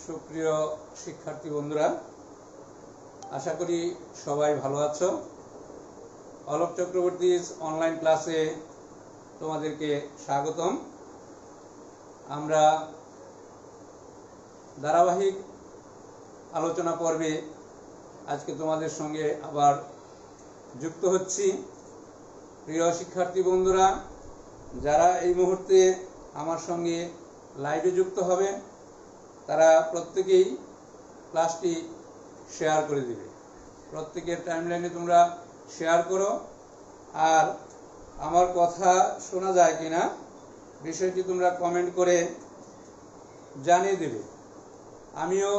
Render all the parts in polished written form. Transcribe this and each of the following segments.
সুপ্রিয় শিক্ষার্থী বন্ধুরা, আশা করি সবাই ভালো আছো। অলোক চক্রবর্তীর অনলাইন ক্লাসে তোমাদেরকে স্বাগতম। আমরা ধারাবাহিক আলোচনা পর্বে আজকে তোমাদের সঙ্গে আবার যুক্ত হচ্ছি। প্রিয় শিক্ষার্থী বন্ধুরা, যারা এই মুহূর্তে আমার সঙ্গে লাইভে যুক্ত হবে তারা প্রত্যেকেই ক্লাসটি শেয়ার করে দিবে। প্রত্যেকের টাইমলাইনে তোমরা শেয়ার করো, আর আমার কথা শোনা যায় কিনা বিষয়টি তোমরা কমেন্ট করে জানিয়ে দেবে। আমিও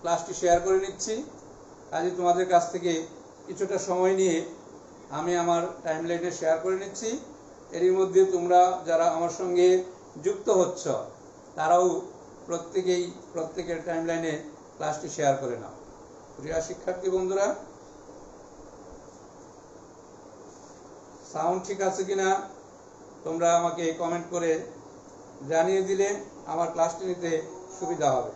ক্লাসটি শেয়ার করে নিচ্ছি, কাজে তোমাদের কাছ থেকে কিছুটা সময় নিয়ে আমি আমার টাইমলাইনে শেয়ার করে নিচ্ছি। এরই মধ্যে তোমরা যারা আমার সঙ্গে যুক্ত হচ্ছ তারাও প্রত্যেকের টাইমলাইনে ক্লাসটি শেয়ার করে নাও। প্রিয় শিক্ষার্থী বন্ধুরা, সাউন্ড ঠিক আছে কিনা তোমরা আমাকে কমেন্ট করে জানিয়ে দিলে আমার ক্লাসটি নিতে সুবিধা হবে।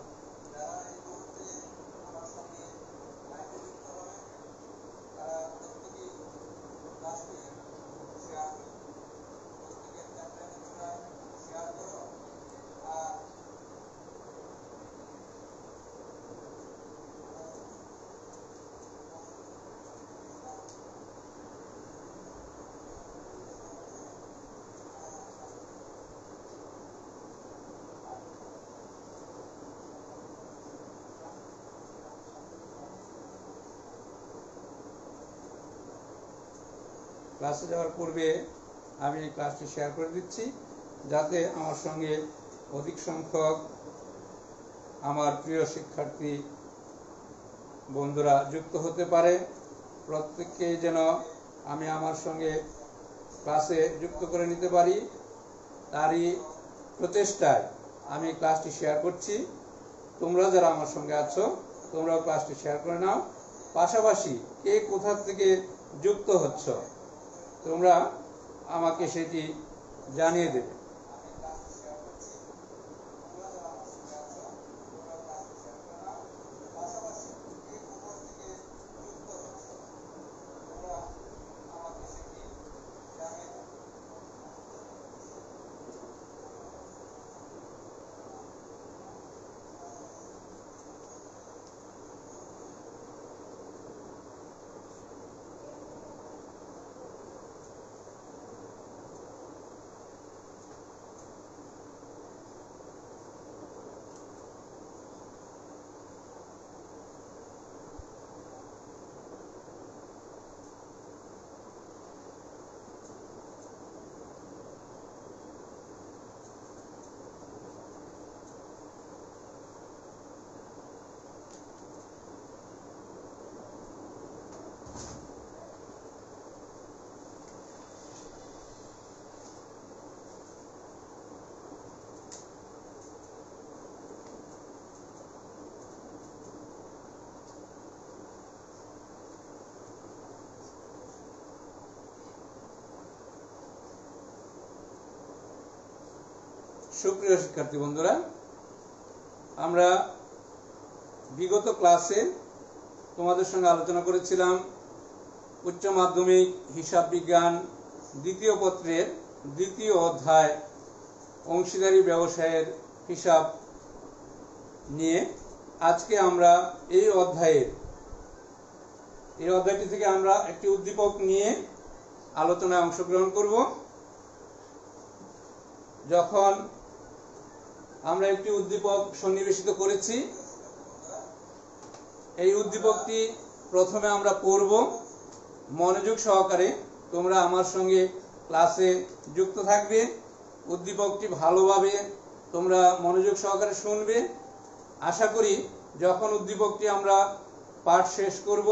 ক্লাসে যাওয়ার পূর্বে আমি ক্লাসটি শেয়ার করে দিচ্ছি, যাতে আমার সঙ্গে অধিক সংখ্যক আমার প্রিয় শিক্ষার্থী বন্ধুরা যুক্ত হতে পারে। প্রত্যেককে যেন আমি আমার সঙ্গে ক্লাসে যুক্ত করে নিতে পারি, তারই প্রচেষ্টায় আমি ক্লাসটি শেয়ার করছি। তোমরা যারা আমার সঙ্গে আছো তোমরাও ক্লাসটি শেয়ার করে নাও। পাশাপাশি কে কোথা থেকে যুক্ত হচ্ছ তোমরা আমাকে সেটি জানিয়ে দেবে। সুপ্রিয় শিক্ষার্থী বন্ধুরা, আমরা বিগত ক্লাসে তোমাদের সঙ্গে আলোচনা করেছিলাম উচ্চ মাধ্যমিক হিসাব বিজ্ঞান দ্বিতীয় পত্রের দ্বিতীয় অধ্যায় অংশীদারি ব্যবসায়ের হিসাব নিয়ে। আজকে আমরা এই অধ্যায়টি থেকে আমরা একটি উদ্দীপক নিয়ে আলোচনায় অংশগ্রহণ করব। যখন আমরা একটি উদ্দীপক সন্নিবেশিত করেছি, এই উদ্দীপকটি প্রথমে আমরা পড়ব মনোযোগ সহকারে। তোমরা আমার সঙ্গে ক্লাসে যুক্ত থাকবে, উদ্দীপকটি ভালোভাবে তোমরা মনোযোগ সহকারে শুনবে। আশা করি যখন উদ্দীপকটি আমরা পাঠ শেষ করব,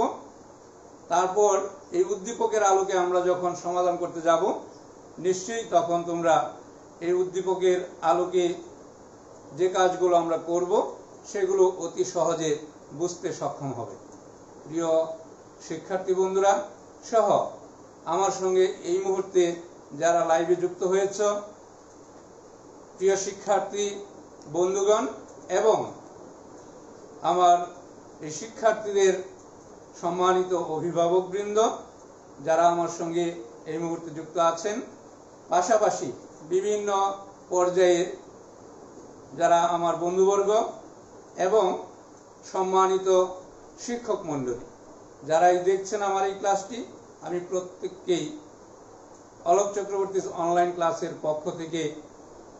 তারপর এই উদ্দীপকের আলোকে আমরা যখন সমাধান করতে যাব, নিশ্চয়ই তখন তোমরা এই উদ্দীপকের আলোকে যে কাজগুলো আমরা করব সেগুলো অতি সহজে বুঝতে সক্ষম হবে। প্রিয় শিক্ষার্থী বন্ধুরা সহ আমার সঙ্গে এই মুহূর্তে যারা লাইভে যুক্ত হয়েছ, প্রিয় শিক্ষার্থী বন্ধুগণ এবং আমার এই শিক্ষার্থীদের সম্মানিত অভিভাবকবৃন্দ যারা আমার সঙ্গে এই মুহূর্তে যুক্ত আছেন, পাশাপাশি বিভিন্ন পর্যায়ের যারা আমার বন্ধুবর্গ এবং সম্মানিত শিক্ষক মণ্ডলী যারাই দেখছেন আমার এই ক্লাসটি, আমি প্রত্যেককেই অলোক চক্রবর্তী অনলাইন ক্লাসের পক্ষ থেকে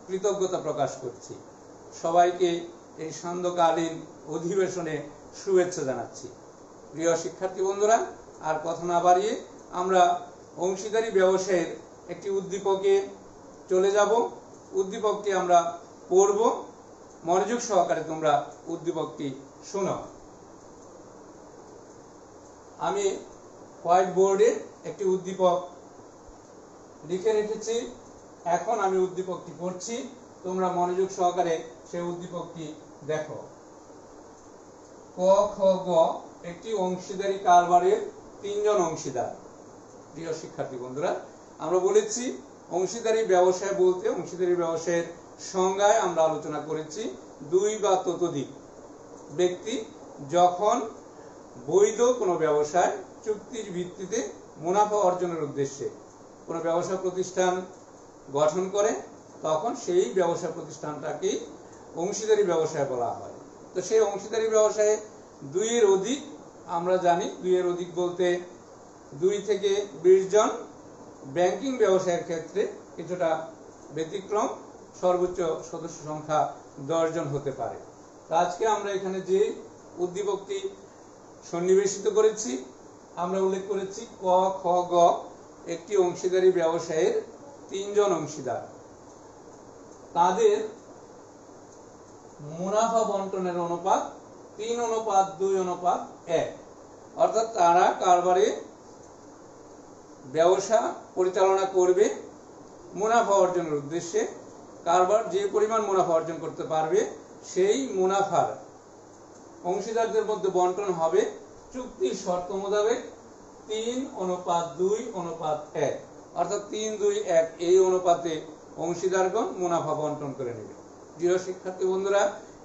কৃতজ্ঞতা প্রকাশ করছি। সবাইকে এই সান্ধ্যকালীন অধিবেশনে শুভেচ্ছা জানাচ্ছি। প্রিয় শিক্ষার্থী বন্ধুরা, আর কথা না বাড়িয়ে আমরা অংশীদারি ব্যবসায়ের একটি উদ্দীপকে চলে যাব। উদ্দীপকটি আমরা পড়ব, মনোযোগ সহকারে তোমরা উদ্দীপকটি শোনো। আমি হোয়াইট বোর্ডে একটি উদ্দীপক লিখে রেখেছি, এখন আমি উদ্দীপকটি পড়ছি, তোমরা মনোযোগ সহকারে সেই উদ্দীপকটি দেখো। ক খ গ একটি অংশীদারি কারবারের 3 জন অংশীদার। প্রিয় শিক্ষার্থী বন্ধুরা, আমরা বলেছি অংশীদারি ব্যবসায় বলতে অংশীদারি ব্যবসায়ের সংজ্ঞায় আমরা আলোচনা করেছি 2 বা ততোধিক ব্যক্তি যখন বৈধ কোনো ব্যবসায় চুক্তির ভিত্তিতে মুনাফা অর্জনের উদ্দেশ্যে কোনো ব্যবসা প্রতিষ্ঠান গঠন করে, তখন সেই ব্যবসা প্রতিষ্ঠানটাকেই অংশীদারি ব্যবসায় বলা হয়। তো সেই অংশীদারি ব্যবসায়ে 2 এর অধিক, আমরা জানি 2 এর অধিক বলতে 2 থেকে 20 জন। ব্যাংকিং ব্যবসায়ের ক্ষেত্রে কিছুটা ব্যতিক্রম, সর্বোচ্চ সদস্য সংখ্যা 10 জন হতে পারে। তো আজকে আমরা এখানে যে উদ্দীপকটি সন্নিবেশিত করেছি, আমরা উল্লেখ করেছি ক খ গ একটি অংশীদারি ব্যবসায়ের 3 জন অংশীদার, তাদের মুনাফা বন্টনের অনুপাত 3:2:1, অর্থাৎ তারা কারবারে ব্যবসা পরিচালনা করবে মুনাফা অর্জনের উদ্দেশ্যে। কারবার যে পরিমাণ মুনাফা অর্জন করতে পারবে সেই মুনাফার অংশীদারদের মধ্যে বন্টন হবে চুক্তির শর্ত মোতাবেক 3:2:1, অর্থাৎ 3:2:1 এই অনুপাতে অংশীদারগণ মুনাফা বন্টন করে নেবে। প্রিয় শিক্ষার্থী বন্ধুরা,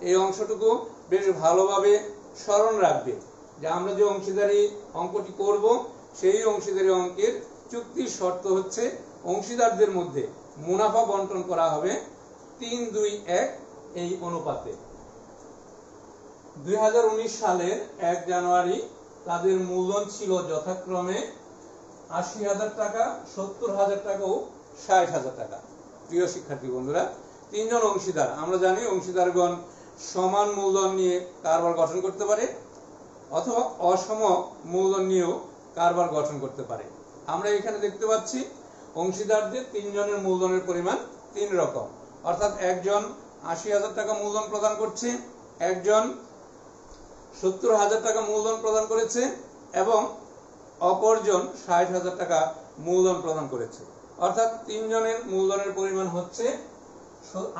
এই অংশটুকু বেশ ভালোভাবে স্মরণ রাখবে যে আমরা যে অংশীদারি অঙ্কটি করব, সেই অংশীদারি অঙ্কের চুক্তির শর্ত হচ্ছে অংশীদারদের মধ্যে মুনাফা বন্টন করা হবে 3:2:1 এই অনুপাতে। 2019 সালের 1 জানুয়ারি তাদের মূলধন ছিল যথাক্রমে 80,000 টাকা, 70,000 টাকা ও 60,000 টাকা। প্রিয় শিক্ষার্থী বন্ধুরা, 3 জন অংশীদার, আমরা জানি অংশীদারগণ সমান মূলধন নিয়ে কারবার গঠন করতে পারে অথবা অসম মূলধন নিয়েও কারবার গঠন করতে পারে। আমরা এখানে দেখতে পাচ্ছি অংশীদারদের 3 জনের মূলধনের পরিমাণ 3 রকম, অর্থাৎ একজন 80,000 টাকা মূলধন প্রদান করছে, একজন 70,000 টাকা মূলধন প্রদান করেছে এবং অপরজন 60,000 টাকা মূলধন প্রদান করেছে। অর্থাৎ 3 জনের মূলধনের পরিমাণ হচ্ছে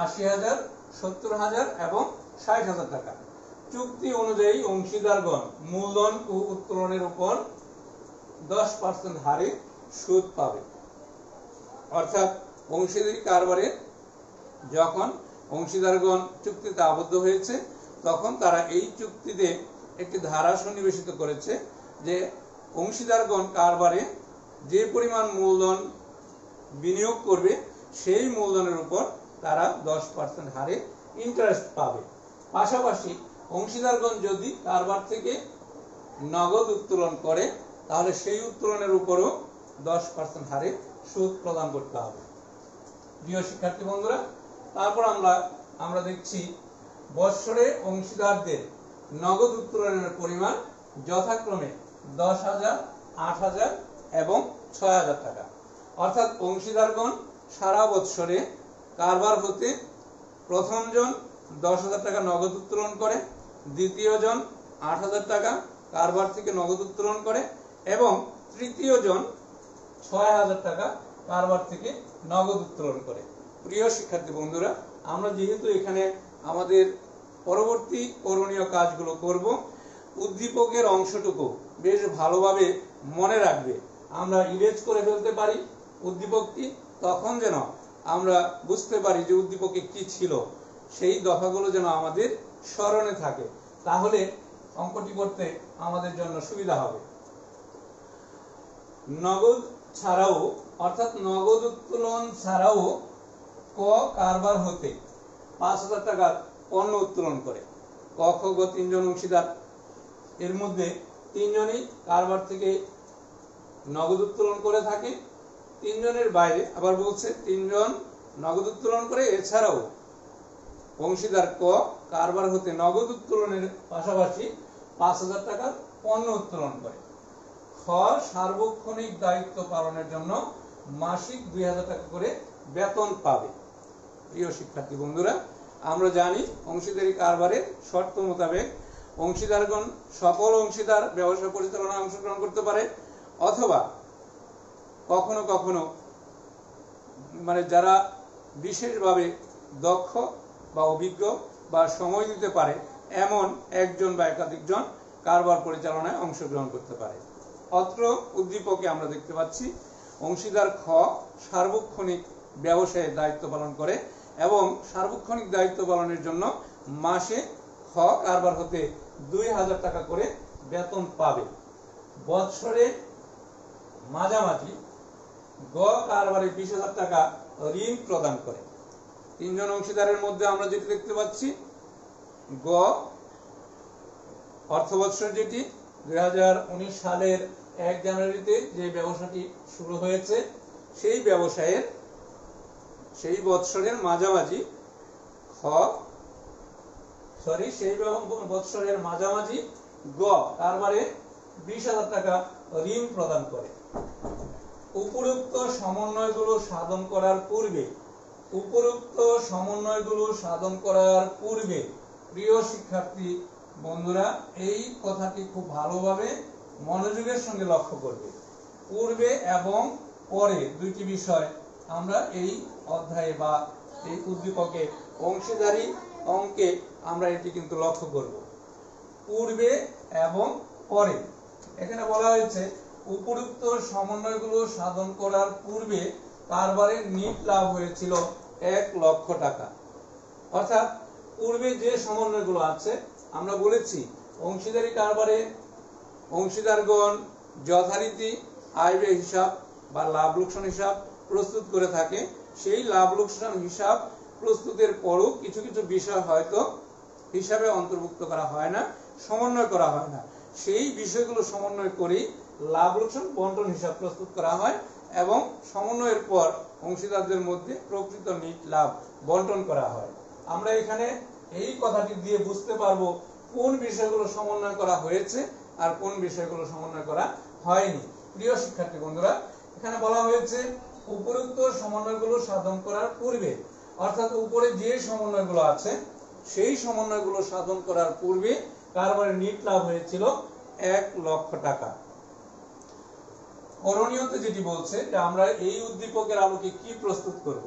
80,000, 70,000 এবং 60,000 টাকা। চুক্তি অনুযায়ী অংশীদারগণ মূলধন ও উত্তোলনের উপর 10% হারে সুদ পাবে। অর্থাৎ অংশীদারি কারবারে যখন অংশীদারগণ চুক্তিতে আবদ্ধ হয়েছে, তখন তারা এই চুক্তিতে একটি ধারা সন্নিবেশিত করেছে যে অংশীদারগণ কারবারে যে পরিমাণ মূলধন বিনিয়োগ করবে সেই মূলধনের উপর তারা 10% হারে ইন্টারেস্ট পাবে। পাশাপাশি অংশীদারগণ যদি কারবার থেকে নগদ উত্তোলন করে, তাহলে সেই উত্তোলনের উপরও 10% হারে সুদ প্রদান করতে হবে। প্রিয় শিক্ষার্থী বন্ধুরা, তারপর আমরা দেখছি বৎসরে অংশীদারদের নগদ উত্তোলনের পরিমাণ যথাক্রমে 10,000, 8,000 এবং 6,000 টাকা। অর্থাৎ অংশীদারগণ সারা বৎসরে কারবার হতে প্রথম জন 10,000 টাকা নগদ উত্তোলন করে, দ্বিতীয় জন 8,000 টাকা কারবার থেকে নগদ উত্তোলন করে এবং তৃতীয় জন 6,000 টাকা কারবার থেকে নগদ উত্তোলন করে। প্রিয় শিক্ষার্থী বন্ধুরা, আমরা যেহেতু এখানে আমাদের পরবর্তী করণীয় কাজগুলো করব, উদ্দীপকের অংশটুকু বেশ ভালোভাবে মনে রাখবে। আমরা ইরেজ করে ফেলতে পারি উদ্দীপকটি, তখন যেন আমরা বুঝতে পারি যে উদ্দীপকে কি ছিল, সেই দফাগুলো যেন আমাদের স্মরণে থাকে। তাহলে অঙ্কটি করতে আমাদের জন্য সুবিধা হবে। নগদ ছাড়াও অর্থাৎ নগদ উত্তোলন ছাড়াও ক কারবার হতে ৫,০০০ টাকার পণ্য উত্তোলন করে। ক, খ, গ তিনজন অংশীদার, এর মধ্যে তিনজনই কারবার থেকে নগদ উত্তোলন করে থাকে। তিনজনের বাইরে আবার বলছে তিনজন নগদ উত্তোলন করে, এছাড়াও অংশীদার ক কারবার হতে নগদ উত্তোলনের পাশাপাশি ৫,০০০ টাকার পণ্য উত্তোলন করে। খ সার্বক্ষণিক দায়িত্ব পালনের জন্য মাসিক ২,০০০ টাকা করে বেতন পাবে। প্রিয় শিক্ষার্থী বন্ধুরা, আমরা জানি অংশীদারি কারবারের শর্ত মোতাবেক অংশীদারগণ সকল অংশীদার ব্যবসা পরিচালনায় অংশগ্রহণ করতে পারে, অথবা কখনো কখনো যারা বিশেষভাবে দক্ষ বা অভিজ্ঞ বা সময় দিতে পারে এমন একজন বা একাধিকজন কারবার পরিচালনায় অংশগ্রহণ করতে পারে। অত্র উদ্দীপকে আমরা দেখতে পাচ্ছি অংশীদার খ সার্বক্ষণিক ব্যবসায়ে দায়িত্ব পালন করে এবং সার্বক্ষণিক দায়িত্ব পালনের জন্য মাসে খ কারবার হতে ২,০০০ টাকা করে বেতন পাবে। বৎসরে মাঝামাঝি গ কারবারে ২০,০০০ টাকা ঋণ প্রদান করে। তিনজন অংশীদারের মধ্যে আমরা যেটি দেখতে পাচ্ছি, গ অর্থবৎসর যেটি ২০১৯ সালের ১ জানুয়ারিতে যে ব্যবসাটি শুরু হয়েছে, সেই বৎসরের মাঝামাঝি গ কারবারে ২০,০০০ টাকা ঋণ প্রদান করে। উপরোক্ত সমন্বয়গুলো সাধন করার পূর্বে প্রিয় শিক্ষার্থী বন্ধুরা, এই কথাটি খুব ভালোভাবে মনোযোগের সঙ্গে লক্ষ্য করবে। পূর্বে এবং পরে দুইটি বিষয় আমরা এই অধ্যায়ে বা এই উদ্দীপকে অংশীদারি অঙ্কে আমরা এটি কিন্তু লক্ষ্য করব। পূর্বে এবং পরে এখানে বলা হয়েছে উপরোক্ত সমন্বয়গুলো সাধন করার পূর্বে কারবারের নিট লাভ হয়েছিল ১ লক্ষ টাকা। অর্থাৎ পূর্বে যে সমন্বয়গুলো আছে আমরা বলেছি অংশীদারি কারবারে অংশীদারগণ যথারীতি আয় ব্যয় হিসাব বা লাভ লোকসান হিসাব প্রস্তুত করে থাকে। সেই লাভ লোকসান হিসাব প্রস্তুতের পরও কিছু কিছু বিষয় হয়তো হিসাবে অন্তর্ভুক্ত করা হয় না, সমন্বয় করা হয় না। সেই বিষয়গুলো সমন্বয় করে লাভ লোকসান বন্টন হিসাব প্রস্তুত করা হয় এবং সমন্বয়ের পর অংশীদারদের মধ্যে প্রকৃত নিট লাভ বন্টন করা হয়। আমরা এখানে এই কথাটি দিয়ে বুঝতে পারবো কোন বিষয়গুলো সমন্বয় করা হয়েছে আর কোন বিষয়গুলো সমন্বয় করা হয়নি। প্রিয় শিক্ষার্থী বন্ধুরা, এখানে বলা হয়েছে উপরোক্ত সমন্বয়গুলো সাধন করার পূর্বে, অর্থাৎ উপরে যে সমন্বয়গুলো আছে সেই সমন্বয়গুলো সাধন করার পূর্বে কারবারের নিট লাভ হয়েছিল ১ লক্ষ টাকা। করণীয়তে যেটি বলছে যে আমরা এই উদ্দীপকের আলোকে কি প্রস্তুত করব,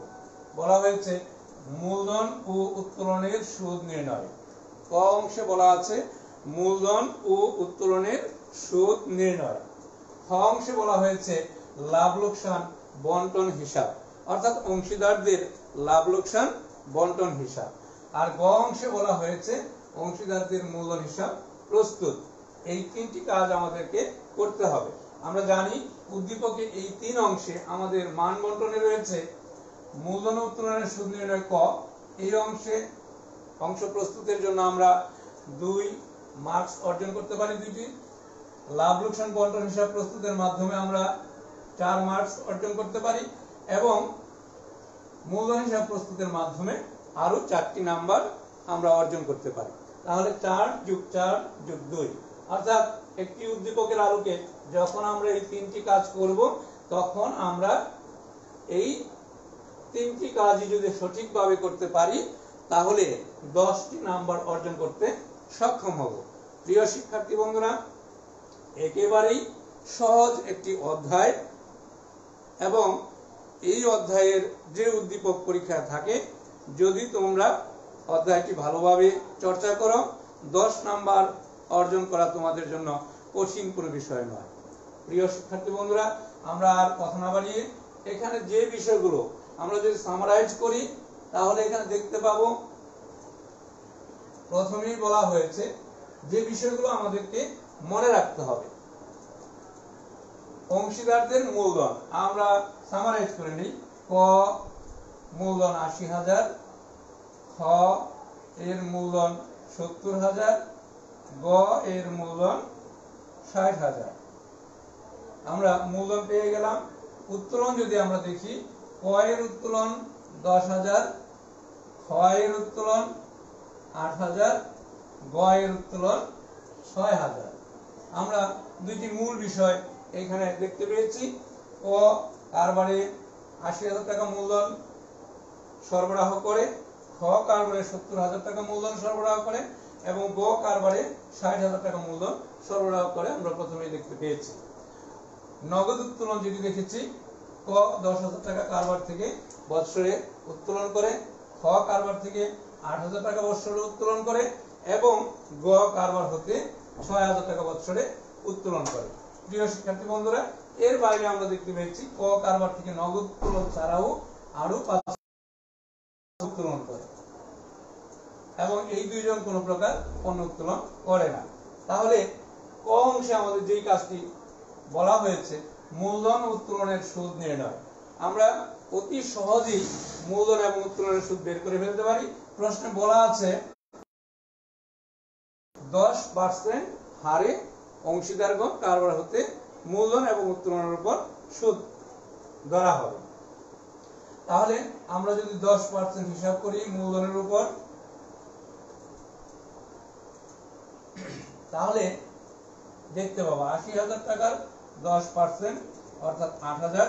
বলা হয়েছে মূলধন ও উত্তোলনের সুদ নির্ণয়। ক অংশে বলা আছে মূলধন ও উত্তোলনের সুদ নির্ণয়। খ অংশে বলা হয়েছে লাভ লোকসান বন্টন হিসাব, অর্থাৎ অংশীদারদের লাভ লোকসান বন্টন হিসাব। আর গ অংশে বলা হয়েছে অংশীদারদের মূলধন হিসাব প্রস্তুত। এই তিনটি কাজ আমাদেরকে করতে হবে। আমরা জানি উদ্দীপকে এই ৩ অংশে আমাদের মান বন্টনে রয়েছে মূলধন উত্তোলনের সুদ নির্ণয় ক। এই অংশ প্রস্তুতের জন্য আমরা ২ মার্কস অর্জন করতে পারি ২টি। লাভ লোকসান বন্টন হিসাব প্রস্তুতের মাধ্যমে আমরা ৪ মার্কস অর্জন করতে পারি এবং মূলধন হিসাব প্রস্তুতের মাধ্যমে আরো ৪টি নাম্বার আমরা অর্জন করতে পারি। তাহলে ৪ + ৪ + ২, অর্থাৎ একটি উদ্দীপকের আলোকে যখন আমরা এই ৩টি কাজ করব তখন আমরা এই ৩টি কাজই যদি সঠিকভাবে করতে পারি তাহলে 10টি নাম্বার অর্জন করতে সক্ষম হব। প্রিয় শিক্ষার্থী বন্ধুরা, একেবারেই সহজ একটি অধ্যায় এবং এই অধ্যায়ের যে উদ্দীপক পরীক্ষা থাকে যদি তোমরা অধ্যায়টি ভালোভাবে চর্চা করো 10 নাম্বার অর্জন করা তোমাদের জন্য কঠিন কোনো বিষয় নয়। প্রিয় শিক্ষার্থী বন্ধুরা, আমরা আর কথা না বাড়িয়ে এখানে যে বিষয়গুলো আমরা যদি সামারাইজ করি তাহলে এখানে দেখতে পাবো প্রথমেই বলা হয়েছে যে বিষয়গুলো আমাদেরকে মনে রাখতে হবে। অংশীদারদের মূলধন আমরা সামারাইজ করে নিই। ক মূলধন ৮০,০০০, খ এর মূলধন ৭০,০০০, গ এর মূলধন ৬০,০০০। আমরা মূলধন পেয়ে গেলাম। উত্তোলন যদি আমরা দেখি, ক এর উত্তোলন ১০,০০০, খ এর উত্তোলন ৮,০০০, গ এর উত্তোলন ৬,০০০। আমরা দুইটি মূল বিষয় এখানে দেখতে পেয়েছি। ক কারবারে ৮০,০০০ টাকা মূলধন সরবরাহ করে, খ কারবারে ৭০,০০০ টাকা মূলধন সরবরাহ করে এবং গ কারবারে ৬০,০০০ টাকা মূলধন সরবরাহ করে আমরা প্রথমেই দেখতে পেয়েছি। নগদ উত্তোলন যদি দেখেছি, ক ১০,০০০ টাকা কারবার থেকে বৎসরে উত্তোলন করে, খ কারবার থেকে ৮,০০০ টাকা বৎসরে উত্তোলন করে এবং গ কারবার হতে ৬,০০০ টাকা বৎসরে উত্তোলন করে। প্রিয় শিক্ষার্থী বন্ধুরা, এর বাইরে আমরা দেখতে পেয়েছি ক কারবার থেকে নগদ উত্তোলন ছাড়াও আরো ৫ উত্তোলন করে এবং এই দুইজন কোনো প্রকার পণ্য উত্তোলন করে না। তাহলে ক অংশে আমাদের যেই কাজটি বলা হয়েছে, মূলধন উত্তোলনের সুদ নির্ণয়, আমরা অতি সহজেই মূলধন এবং উত্তোলনের সুদ বের করে ফেলতে পারি। প্রশ্নে বলা আছে 10% হারে অংশীদারগণ কারবার হতে মূলধন এবং উত্তোলনের উপর সুদ ধরা হবে। তাহলে আমরা যদি 10% হিসাব করি মূলধনের উপর, তাহলে দেখতে পাবো ৮০,০০০ টাকার 10% অর্থাৎ ৮,০০০,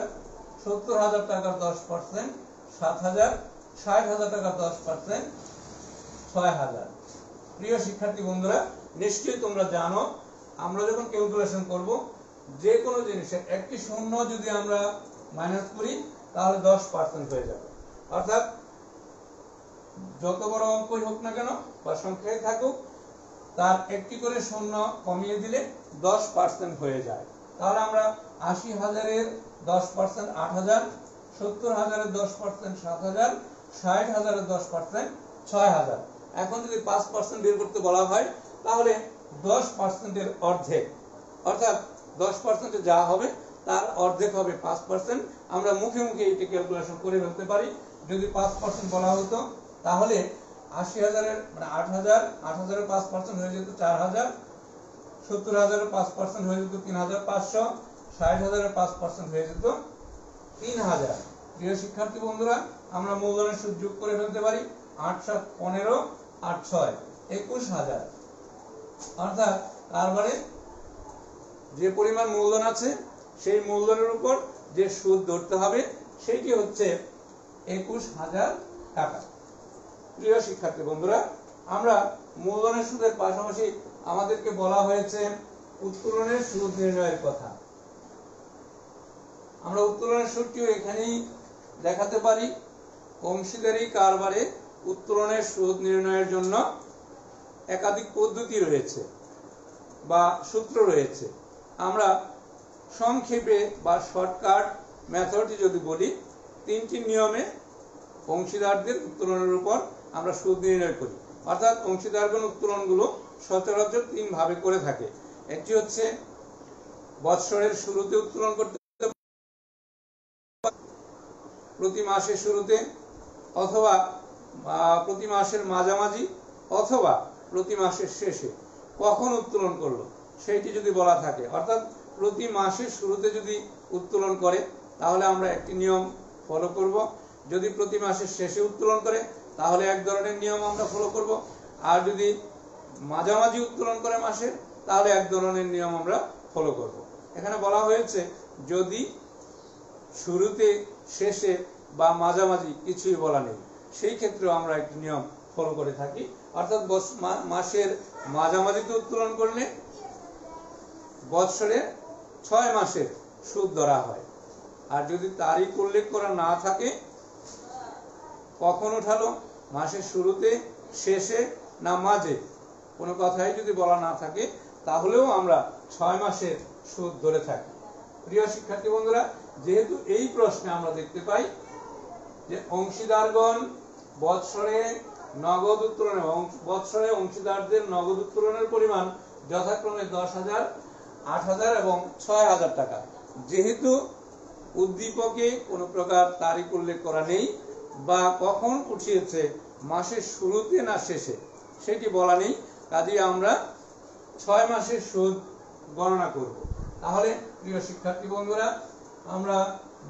৭০,০০০ টাকার 10% ৭,০০০, ৬০,০০০ টাকার 10% ৬,০০০। প্রিয় শিক্ষার্থী বন্ধুরা, নিশ্চয়ই তোমরা জানো আমরা যখন ক্যালকুলেশন করব যে কোনো জিনিসের একটি শূন্য যদি আমরা মাইনাস করি তাহলে 10% হয়ে যাবে। অর্থাৎ যত বড় অঙ্কই হোক না কেন বা সংখ্যায় থাকুক, তার একটি করে শূন্য কমিয়ে দিলে 10% হয়ে যায়। তাহলে আমরা ৮০,০০০-এর 10% ৮,০০০, ৭০,০০০-এর 10% ৭,০০০, ৬০,০০০-এর 10% ৬,০০০। এখন যদি 5% বের করতে বলা হয় তাহলে 10%-এর অর্ধেক, অর্থাৎ 10%-এ যা হবে তার অর্ধেক হবে 5%। আমরা মুখে মুখে এইটা ক্যালকুলেশন করে ফেলতে পারি। যদি 5% বলা হতো তাহলে ৮০,০০০-এর মানে ৮,০০০, ৮,০০০-এর 5% হয়ে যেত ৪,০০০, ৭০,০০০-এর 5% হয়ে যেত ৩,৫০০, ৬০,০০০-এর 5% হয়ে যেত ৩,০০০। প্রিয় শিক্ষার্থী বন্ধুরা, আমরা মূলধনের সুদ যোগ করে ফেলতে পারি। ৮ × ৭ = ১৫, ৮ × ৬ = ২১,০০০। অর্থাৎ কারবারে যে পরিমাণ মূলধন আছে সেই মূলধনের উপর যে সুদ ধরতে হবে সেটি হচ্ছে ২১,০০০ টাকা। প্রিয় শিক্ষার্থী বন্ধুরা, আমরা মূলধনের সুদের পাশাপাশি আমাদেরকে বলা হয়েছে উত্তোলনের সুদ নির্ণয়ের কথা। আমরা উত্তোলনের সুদটিও এখানেই দেখাতে পারি। অংশীদারি কারবারে উত্তোলনের সুদ নির্ণয়ের জন্য একাধিক পদ্ধতি রয়েছে বা সূত্র রয়েছে। আমরা সংক্ষেপে বা শর্টকাট মেথডটি যদি বলি, 3টি নিয়মে অংশীদারদের উত্তোলনের উপর আমরা সুদ নির্ণয় করি। অর্থাৎ অংশীদারগণ উত্তোলনগুলো সচরাচর 3 ভাবে করে থাকে। একটি হচ্ছে বৎসরের শুরুতে উত্তোলন করতে, প্রতি মাসের শুরুতে, অথবা প্রতি মাসের মাঝামাঝি, অথবা প্রতি মাসের শেষে। কখন উত্তোলন করলো সেইটি যদি বলা থাকে, অর্থাৎ প্রতি মাসের শুরুতে যদি উত্তোলন করে তাহলে আমরা একটি নিয়ম ফলো করব। যদি প্রতি মাসের শেষে উত্তোলন করে তাহলে এক ধরনের নিয়ম আমরা ফলো করব। আর যদি মাঝামাঝি উত্তোলন করে মাসে তাহলে এক ধরনের নিয়ম আমরা ফলো করব। এখানে বলা হয়েছে যদি শুরুতে, শেষে বা মাঝামাঝি কিছুই বলা নেই, সেই ক্ষেত্রেও আমরা একটি নিয়ম ফলো করে থাকি। অর্থাৎ মাসের মাঝামাঝিতে উত্তোলন করলে বৎসরে 6 মাসের সুদ ধরা হয়। আর যদি তারিখ উল্লেখ করা না থাকে, কখন উঠালো, মাসের শুরুতে, শেষে না মাঝে, কোনো কথাই যদি বলা না থাকে তাহলেও আমরা 6 মাসের সুদ ধরে থাকি। প্রিয় শিক্ষার্থী বন্ধুরা, যেহেতু এই প্রশ্নে আমরা দেখতে পাই যে অংশীদারগণ বৎসরে নগদ উত্তোলন এবং বৎসরে অংশীদারদের নগদ উত্তোলনের পরিমাণ যথাক্রমে 10,000, 8,000 এবং 6,000 টাকা। যেহেতু উদ্দীপকে কোনো প্রকার তারিখ উল্লেখ করা নেই বা কখন উঠিয়েছে, মাসের শুরুতে না শেষে, সেটি বলা নেই, কাজেই আমরা 6 মাসের সুদ গণনা করব। তাহলে প্রিয় শিক্ষার্থী বন্ধুরা, আমরা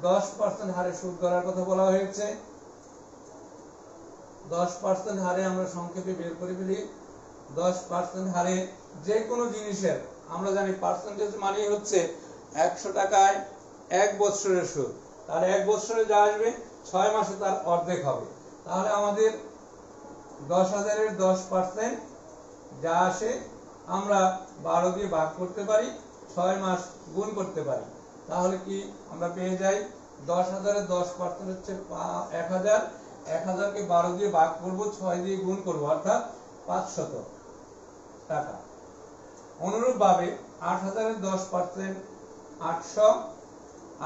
10% হারে সুদ করার কথা বলা হয়েছে। 10% হারে আমরা সংক্ষেপে বের করে ফেলি। 10% হারে যে কোনো জিনিসের, আমরা জানি পার্সেন্টেজ মানে হচ্ছে 100 টাকায় 1 বছরের সুদ। তাহলে 1 বছরে যা আসবে 6 মাসে তার অর্ধেক হবে। তাহলে আমাদের 10,000 এর 10% যা আসে আমরা 12 দিয়ে ভাগ করতে পারি, 6 মাস গুণ করতে পারি। তাহলে কি আমরা পেয়ে যাই 10,000 এর 10% হচ্ছে 1,000। 1,000 কে 12 দিয়ে ভাগ করব, 6 দিয়ে গুণ করব, অর্থাৎ 500 টাকা। অনুরূপভাবে 8,000 এর 10% 800।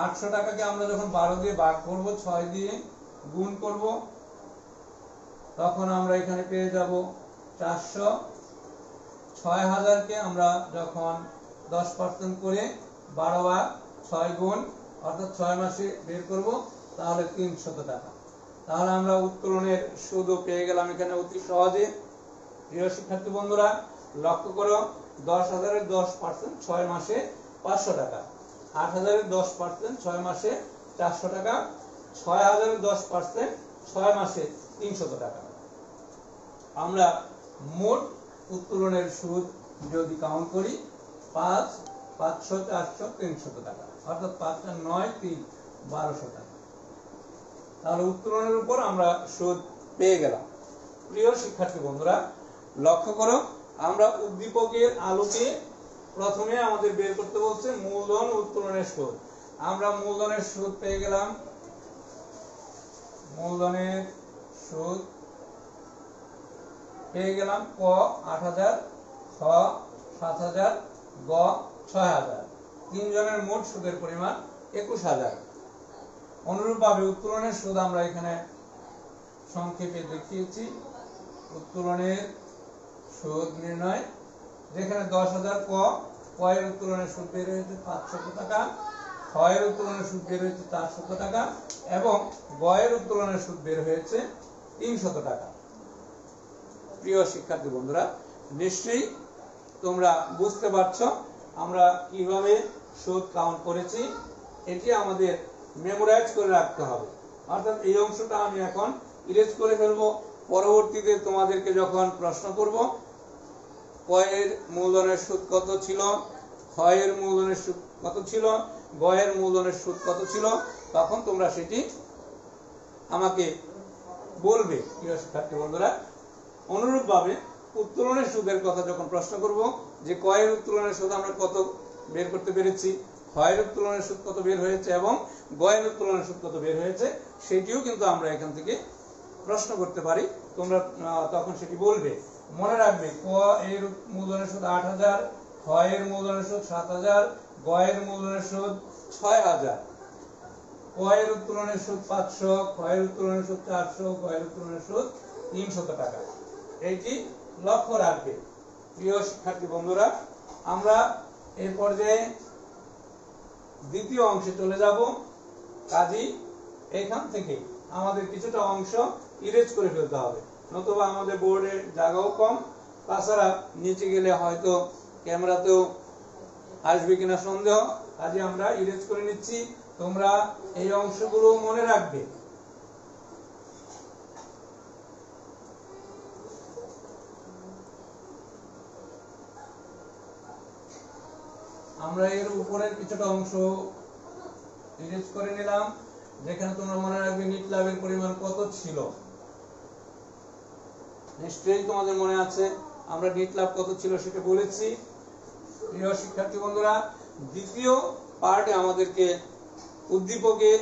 800 টাকাকে আমরা যখন 12 দিয়ে ভাগ করব, 6 দিয়ে গুণ করব, তখন আমরা এখানে পেয়ে যাব 400। 6,000 কে আমরা যখন 10% করে 12 ভাগ 6 গুণ, অর্থাৎ 6 মাসে বের করব, তাহলে 300 টাকা। তাহলে আমরা উত্তোলনের সুদও পেয়ে গেলাম এখানে অতি সহজে। প্রিয় শিক্ষার্থী বন্ধুরা, লক্ষ্য করো, 10,000 এর 10% 6 মাসে 500 টাকা, 8,000 এর 10% 6 মাসে 400 টাকা, 6,000 এর 10% 6 মাসে 300 টাকা। আমরা মোট উত্তোলনের সুদ যদি কাউন্ট করি 5, 500, 400, 300 টাকা, অর্থাৎ 5 আর 9, 3, 1200 টাকা। তাহলে উত্তোলনের উপর আমরা সুদ পেয়ে গেলাম। প্রিয় শিক্ষার্থী বন্ধুরা, লক্ষ্য করো, আমরা উদ্দীপকের আলোকে প্রথমে আমাদের বের করতে বলছে মূলধন উত্তোলনের সুদ। আমরা মূলধনের সুদ পেয়ে গেলাম। মূলধনের সুদ পেয়ে গেলাম ক 8,000, খ 7,000, গ 6,000। তিনজনের মোট সুদের পরিমাণ 21,000। অনুরূপভাবে উত্তোলনের সুদ আমরা এখানে সংক্ষেপে দেখিয়েছি। উত্তোলনের সুদ নির্ণয়, যেখানে 10,000 ক এর উত্তোলনের সুদ বের হয়েছে 500 টাকা, খ এর উত্তোলনের সুদ বের হয়েছে 400 টাকা এবং গ এর উত্তোলনের সুদ বের হয়েছে 300 টাকা। প্রিয় শিক্ষার্থী বন্ধুরা, নিশ্চয়ই তোমরা বুঝতে পারছো আমরা কিভাবে সুদ কাউন্ট করেছি। এটি আমাদের মেমোরাইজ করে রাখতে হবে। অর্থাৎ এই অংশটা আমি এখন ইরেজ করে ফেলবো। পরবর্তীতে তোমাদেরকে যখন প্রশ্ন করব ক এর মূলধনের সুদ কত ছিল, খ এর মূলধনের সুদ কত ছিল, গ এর মূলধনের সুদ কত ছিল, তখন তোমরা সেটি আমাকে বলবে। প্রিয় শিক্ষার্থী বন্ধুরা, অনুরূপভাবে উত্তোলনের সুদের কথা যখন প্রশ্ন করব যে ক এর উত্তোলনের সুদ আমরা কত বের করতে পেরেছি, খ এর উত্তোলনের সুদ কত বের হয়েছে এবং গ এর উত্তোলনের সুদ কত বের হয়েছে, সেটিও কিন্তু আমরা এখান থেকে প্রশ্ন করতে পারি। তোমরা তখন সেটি বলবে। মনে রাখবে, ক এর মূলধনের সুদ 8,000, খ এর মূলধনের সুদ 7,000, গ এর মূলধনের সুদ 6,000, ক এর উত্তোলনের সুদ 500, খ এর উত্তোলনের সুদ 400, গ এর উত্তোলনের সুদ 300 টাকা। এইটি লক্ষ্য রাখবে। প্রিয় শিক্ষার্থী বন্ধুরা, আমরা এই পর্যায়ে দ্বিতীয় অংশে চলে যাব। কাজী এখান থেকে আমাদের কিছুটা অংশ ইরেজ করে ফেলতে হবে, নতুবা আমাদের বোর্ডের জায়গাও কম, তাছাড়া নিচে গেলে হয়তো ক্যামেরাতেও আসবে কিনা সন্দেহ। কাজে আমরা ইরেজ করে নিচ্ছি। তোমরা এই অংশগুলো মনে রাখবে। আমরা এর উপরের কিছুটা অংশ ইরেজ করে নিলাম, যেখানে তোমরা মনে রাখবে নিট লাভের পরিমাণ কত ছিল। নিশ্চয়ই তোমাদের মনে আছে আমরা নিট লাভ কত ছিল সেটা বলেছি। প্রিয় শিক্ষার্থী বন্ধুরা, দ্বিতীয় পার্টে আমাদেরকে উদ্দীপকে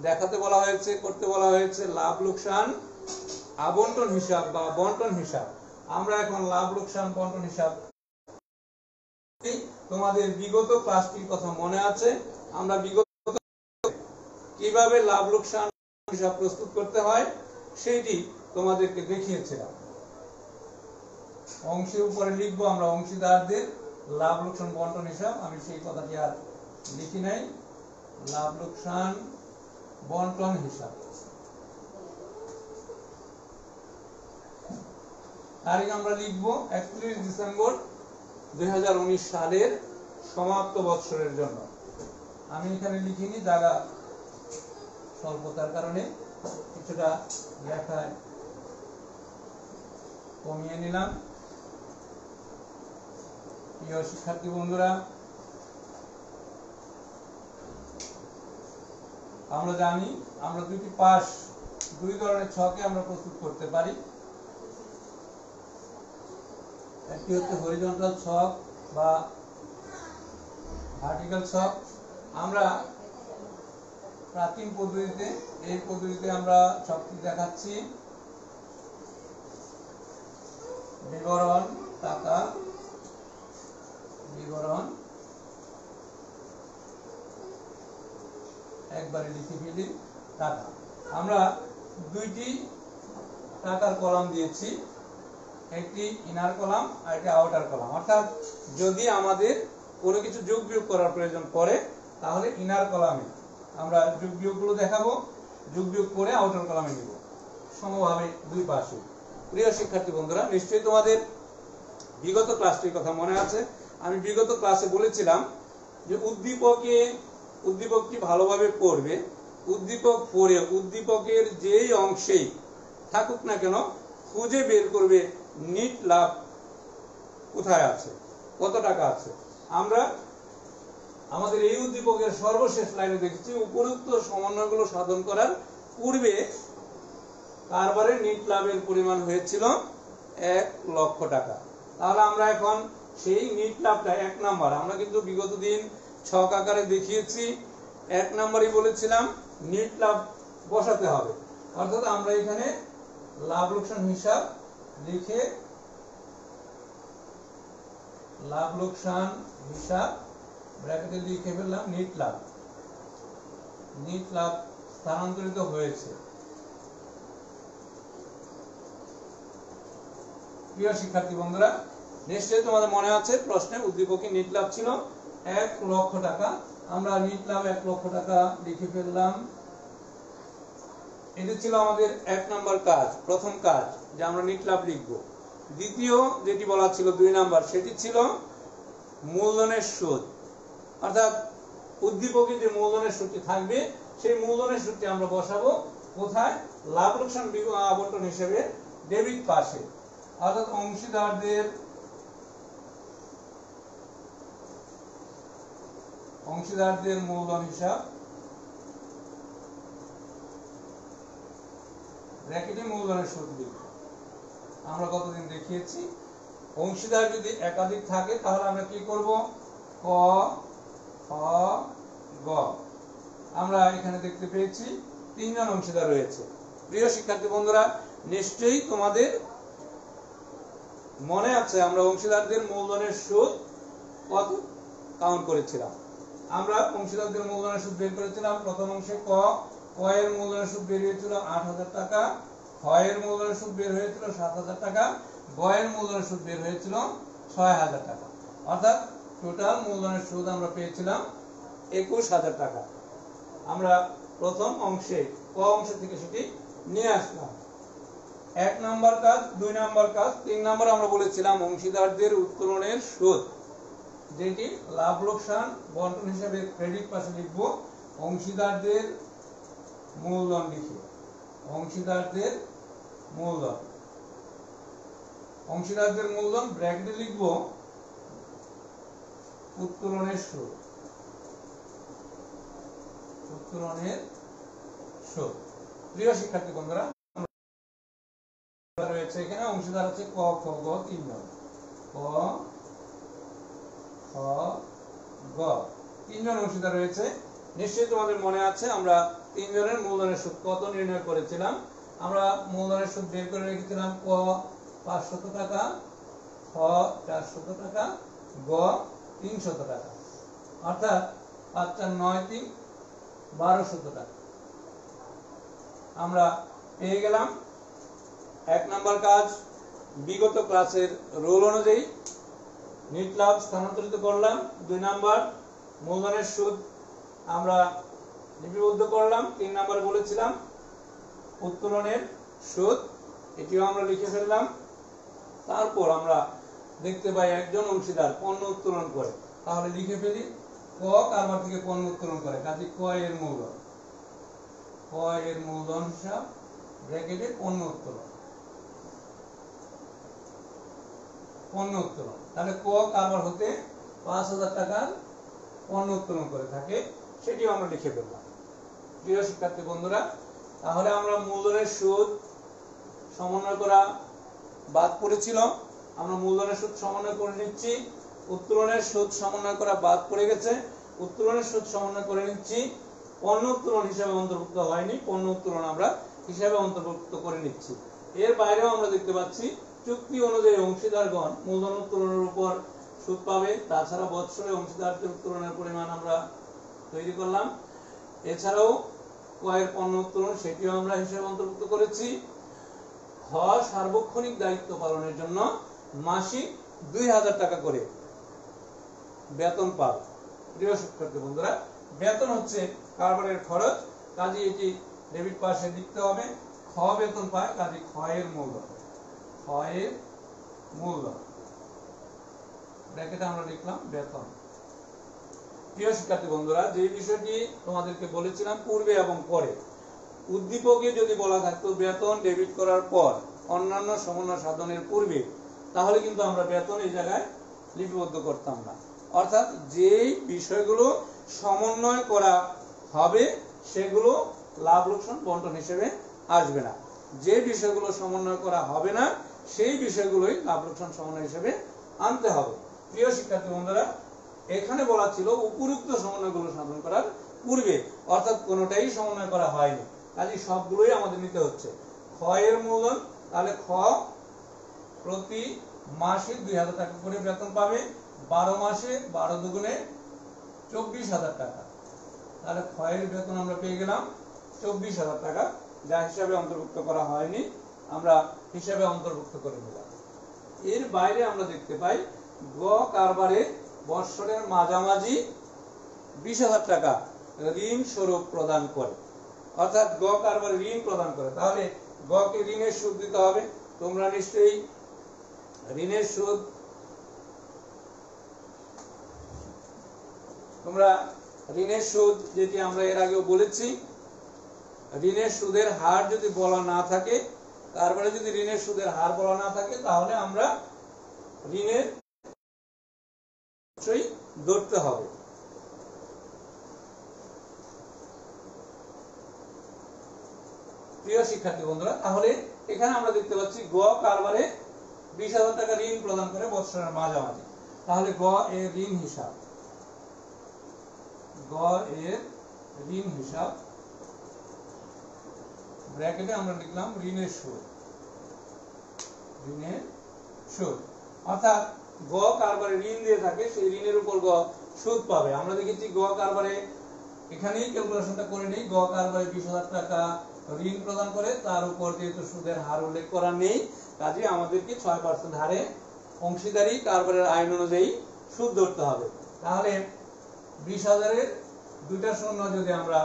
দেখাতে বলা হয়েছে, করতে বলা হয়েছে লাভ লোকসান আবন্টন হিসাব বা বন্টন হিসাব। আমরা এখন লাভ লোকসান বন্টন হিসাব। তোমাদের বিগত ক্লাসটির কথা মনে আছে, আমরা বিগত কিভাবে লাভ লোকসান হিসাব প্রস্তুত করতে হয় সেটি তোমাদেরকে দেখিয়েছিলাম। অংশের উপরে লিখবো আমরা অংশীদারদের লাভ লোকসান বন্টন হিসাব। আমি সেই কথাটি আর লিখি নাই। লাভ লোকসান বন্টন হিসাব। তারিখ আমরা লিখবো 31 ডিসেম্বর 2019 সালের সমাপ্ত বৎসরের জন্য। আমি এখানে লিখিনি, জায়গা স্বল্পতার কারণে কিছুটা লেখায় কমিয়ে নিলাম। প্রিয় শিক্ষার্থী বন্ধুরা, আমরা জানি আমরা দুই ধরনের ছকে আমরা প্রস্তুত করতে পারি। একটি হচ্ছে হরিজন্টাল ছক বা ভার্টিক্যাল ছক। আমরা প্রাচীন পদ্ধতিতে, এই পদ্ধতিতে আমরা ছকটি দেখাচ্ছি। বিবরণ টাকা, বিবরণ একবারে লিখে ফেলি টাকা। আমরা দুইটি টাকার কলাম দিয়েছি, একটি ইনার কলাম আর একটি আউটার কলাম। অর্থাৎ যদি আমাদের কোনো কিছু যোগ বিয়োগ করার প্রয়োজন পড়ে তাহলে ইনার কলামে আমরা যোগ বিয়োগগুলো দেখাবো, যোগ বিয়োগ করে আউটার কলামে নিব সমভাবে দুই পাশে। প্রিয় শিক্ষার্থী বন্ধুরা, নিশ্চয়ই তোমাদের বিগত ক্লাসটির কথা মনে আছে। আমি বিগত ক্লাসে বলেছিলাম যে উদ্দীপকটি ভালোভাবে পড়বে। উদ্দীপক পড়ে উদ্দীপকের যেই অংশেই থাকুক না কেন খুঁজে বের করবে নিট লাভ কোথায় আছে, কত টাকা আছে। আমরা আমাদের এই উদ্দীপকের সর্বশেষ লাইনে দেখেছি উপরোক্ত সমন্বয়গুলো সাধন করার পূর্বে কারবারের নিট লাভের পরিমাণ হয়েছিল 1 লক্ষ টাকা। তাহলে আমরা এখন সেই নিট লাভটা 1 নাম্বার, আমরা কিন্তু বিগত দিন ছক আকারে দেখিয়েছি। 1 নাম্বারই বলেছিলাম নিট লাভ বসাতে হবে। অর্থাৎ আমরা এখানে লাভ লোকসান হিসাব লিখে লাভ লোকসান হিসাব ব্র্যাকেটে লিখে ফেললাম নিট লাভ। নিট লাভ স্থানান্তরিত হয়েছে। প্রিয় শিক্ষার্থী বন্ধুরা, নিশ্চয়ই তোমাদের মনে আছে প্রশ্নে উদ্দীপকে নিট লাভ ছিল 1 লক্ষ টাকা। আমরা নিট লাভ 1 লক্ষ টাকা লিখে ফেললাম। এটি ছিল আমাদের 1 নাম্বার কাজ, প্রথম কাজ, যে আমরা নিট লাভ লিখব। দ্বিতীয় যেটি বলা ছিল 2 নাম্বার, সেটি ছিল মূলধনের সুদ। অর্থাৎ উদ্দীপকে যে মূলধনের সুদটি থাকবে সেই মূলধনের সুদটি আমরা বসাবো কোথায়? লাভ লোকসান বন্টন হিসেবে ডেবিট পাশে। অর্থাৎ অংশীদারদের মূলধন হিসাব ব্র্যাকেটে মূলধনের সুদ লিখব। আমরা কতদিন দেখিয়েছি অংশীদার যদি একাধিক থাকে তাহলে আমরা কি করব? ক, খ, গ। আমরা এখানে দেখতে পেয়েছি 3 জন অংশীদার রয়েছে। প্রিয় শিক্ষার্থী বন্ধুরা, নিশ্চয়ই তোমাদের মনে আছে আমরা অংশীদারদের মূলধনের সুদ কত কাউন্ট করেছিলাম। আমরা অংশীদারদের মূলধনের সুদ বের করেছিলাম। প্রথম অংশে ক এর মূলধনের সুদ বের হয়েছিল 8,000 টাকা, খ এর মূলধনের সুদ বের হয়েছিল 7,000 টাকা, গ এর মূলধনের সুদ বের হয়েছিল 6,000 টাকা। অর্থাৎ টোটাল মূলধনের সুদ আমরা পেয়েছিলাম 21,000 টাকা। আমরা প্রথম অংশে ক অংশ থেকে সেটি নিয়ে আসলাম। 1 নাম্বার কাজ, 2 নাম্বার কাজ, 3 নাম্বার আমরা বলেছিলাম অংশীদারদের উত্তোলনের সুদ, যেটি লাভ লোকসান বন্টন হিসেবে ক্রেডিট পাশে লিখব। অংশীদারদের মূলধন লিখে অংশীদারদের মূলধন ব্র্যাকেটে লিখব উত্তোলনের সুদ। প্রিয় শিক্ষার্থী বন্ধুরা, রয়েছে এখানে অংশীদার আছে ক, খ, গ, 3 জন। ক, খ, গ 3 জন অংশীদার রয়েছে। নিশ্চয়ই তোমাদের মনে আছে আমরা 3 জনের মূলধনের সুদ কত নির্ণয় করেছিলাম। আমরা মূলধনের সুদ বের করে রেখেছিলাম ক 500 টাকা, খ 400 টাকা, গ 300 টাকা। অর্থাৎ 5 4 9 3 1200 টাকা আমরা পেয়ে গেলাম। এক নাম্বার কাজ, বিগত ক্লাসের রুল অনুযায়ী নিট লাভ স্থানান্তরিত করলাম। 2 নাম্বার, মূলধনের সুদ আমরা লিপিবদ্ধ করলাম। 3 নাম্বার বলেছিলাম উত্তোলনের সুদ, এটিও আমরা লিখে ফেললাম। তারপর আমরা দেখতে পাই একজন অংশীদার পণ্য উত্তোলন করে, তাহলে লিখে ফেলি ক কারবার থেকে পণ্য উত্তোলন করে, কাজে ক এর মূলধন, ক এর মূলধন হিসাব ব্র্যাকেটে পণ্য উত্তোলন, পণ্য উত্তোলন। তাহলে ক কারবার হতে 5,000 টাকার পণ্য উত্তোলন করে থাকে, সেটিও আমরা লিখে ফেললাম। প্রিয় শিক্ষার্থী বন্ধুরা, তাহলে আমরা মূলধনের সুদ সমন্বয় করা বাদ পড়েছিল, আমরা মূলধনের সুদ সমন্বয় করে নিচ্ছি। উত্তোলনের সুদ সমন্বয় করা বাদ পড়ে গেছে, উত্তোলনের সুদ সমন্বয় করে নিচ্ছি। পণ্য উত্তোলন হিসাবে অন্তর্ভুক্ত হয়নি, পণ্য উত্তোলন আমরা হিসাবে অন্তর্ভুক্ত করে নিচ্ছি। এর বাইরেও আমরা দেখতে পাচ্ছি চুক্তি অনুযায়ী অংশীদারগণ মূলধন উত্তোলনের উপর সুদ পাবে। তাছাড়া বৎসরে অংশীদারদের উত্তোলনের পরিমাণ আমরা তৈরি করলাম। এছাড়াও কয়ের পণ্য উত্তোলন, সেটিও আমরা হিসাবে অন্তর্ভুক্ত করেছি। খ সার্বক্ষণিক দায়িত্ব পালনের জন্য মাসিক 2,000 টাকা করে বেতন পাবে। প্রিয় শিক্ষার্থী বন্ধুরা, বেতন হচ্ছে কারবারের খরচ, কাজে এটি ডেবিট পাশে লিখতে হবে। খ বেতন পায়, কাজে খ এর মূলধন, খ এর মূলধন ব্র্যাকেটে আমরা লিখলাম বেতন। প্রিয় শিক্ষার্থী বন্ধুরা, যে বিষয়টি তোমাদেরকে বলেছিলাম পূর্বে এবং পরে, উদ্দীপকে যদি বলা থাকতো বেতন ডেবিট করার পর অন্যান্য সমন্বয় সাধনের পূর্বে, তাহলে কিন্তু আমরা বেতন এই জায়গায় লিপিবদ্ধ করতাম না। অর্থাৎ যে বিষয়গুলো সমন্বয় করা হবে সেগুলো লাভ লোকসান বন্টন হিসেবে আসবে না, যে বিষয়গুলো সমন্বয় করা হবে না সেই বিষয়গুলোই লাভ লোকসান সমন্বয় হিসেবে আনতে হবে। প্রিয় শিক্ষার্থী বন্ধুরা, এখানে বলা ছিল উপযুক্ত সমন্বয়গুলো সাধন করার পূর্বে, অর্থাৎ কোনোটাই সমন্বয় করা হয়নি, কাজে সবগুলোই আমাদের নিতে হচ্ছে। খ এর মূলধন, তাহলে খ প্রতি মাসে 2,000 টাকা করে বেতন পাবে, 12 মাসে 12 দুগুণে 24,000 টাকা। তাহলে খ এর বেতন আমরা পেয়ে গেলাম 24,000 টাকা, যা হিসাবে অন্তর্ভুক্ত করা হয়নি, আমরা হিসাবে অন্তর্ভুক্ত করে নিলাম। এর বাইরে আমরা দেখতে পাই গ কারবারে বৎসরের মাঝামাঝি 20,000 টাকা ঋণ স্বরূপ প্রদান করে, অর্থাৎ গ কারবারে ঋণ প্রদান করে। তাহলে গ কে ঋণের সুদ দিতে হবে। তোমরা নিশ্চয়ই ঋণের সুদ যেটি আমরা এর আগেও বলেছি, ঋণের সুদের হার যদি বলা না থাকে, তারপরে যদি ঋণের সুদের হার বলা না থাকে, তাহলে আমরা ঋণের ধরতে হবে। প্রিয় শিক্ষার্থী বন্ধুরা, তাহলে এখানে আমরা দেখতে পাচ্ছি গ কারবারে 20,000 টাকা ঋণ প্রদান করে বৎসরের মাঝামাঝি। তাহলে গ এর ঋণ হিসাব, গ এর ঋণ হিসাব ব্র্যাকেটে আমরা লিখলাম ঋণের সুদ, ঋণের সুদ। অর্থাৎ গ কারবারে ঋণ দিয়ে থাকে, সেই ঋণের উপর গ সুদ পাবে। আমরা দেখেছি গ কারবারে, এখানেই ক্যালকুলেশনটা করে নেই, গ কারবারে 20,000 টাকা ঋণ প্রদান করে, তার উপর যেহেতু সুদের হার উল্লেখ করা নেই, কাজে আমাদেরকে 6% হারে অংশীদারি কারবারের আইন অনুযায়ী সুদ ধরতে হবে। তাহলে 20,000 এর 2টা শূন্য যদি আমরা